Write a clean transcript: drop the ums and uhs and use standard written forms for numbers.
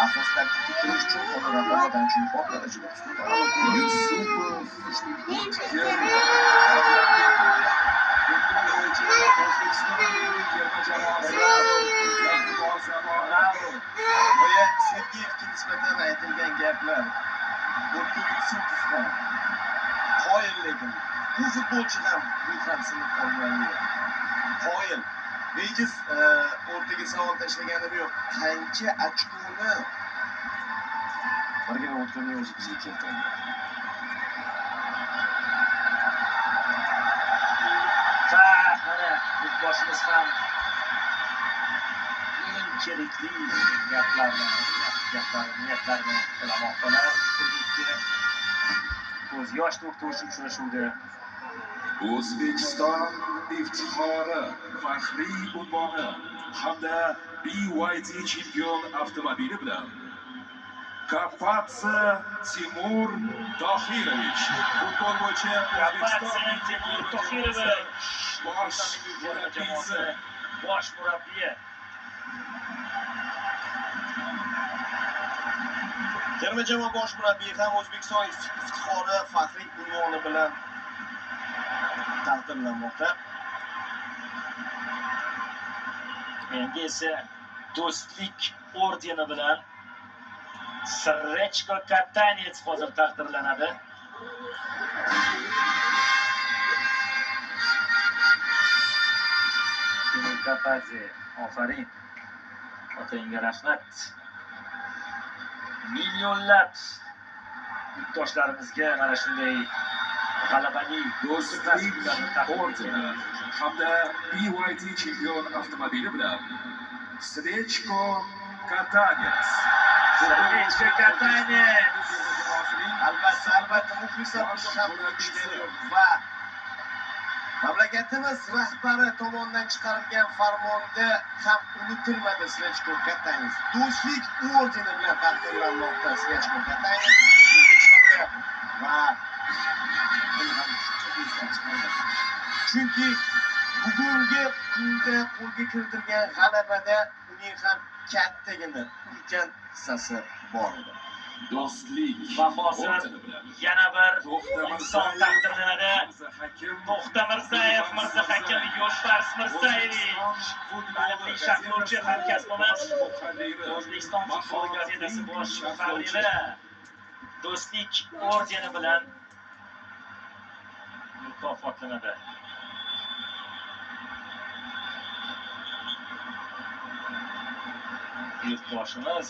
asos tarkibga kirish uchun fotografiyadan yuqori darajada ustun Yusupov Sergeyevga nisbatan aytilgan gaplar O'tkir Yusupovga qoyil, lekin bu futbolchi ham sinib qolgani qoyil. Bejiz o'rtaga savol tashlaganim yo'q. Qancha ochkoni birgina O'tkirning o'zi bizga keltirdi. Mana yurtboshimiz ham eng kerakli niyatlarni qilamoqdalar. Ko'z yosh to'ktiruvchi uchrashuvda O'zbekiston iftixori faxriy unvoni hamda BYD chempion avtomobili bilan Kapatsa Timur Tohirovich futbol bo'yicha O'zbekiston Timur Tohirovich bosh murabbiyi. Terma jamoa bosh murabbiyi ham O'zbekiston iftixori faxriy unvoni bilan taqdirlanmoqda. Menga esa do'stlik ordeni bilan Srechko Katanets hozir taqdirlanadi. Kapatze, ofarin. Otangga rahmat. Millionlab yurtdoshlarimizga mana shunday g'alabali do'stlik ordeni hamda BYD chempion avtomobili bilan Srechko Katanets Albatta muxlislar buni ham tushunishdi va mamlakatimiz rahbari tomonidan chiqarilgan farmonda ham unutilmadi Srechko Katanets. Do'stlik ordeni bilan taqdirlanmoqda Srechko Katanets O'zbekistonga va chunki bugungi kunda qo'lga kiritilgan g'alabada uning ham kattagina ulkan hissasi bor edi. do'stlik va hozir yana bir inson taqdirlanadi. To'xtamirzayev, Mirzahakim Yoshfars Mirzayevich, taniqli sharhlovchi hamkasbimiz, O'zbekiston futbol gazetasi bosh muharriri do'stlik ordeni bilan mukofotlanadi. Yurtboshimiz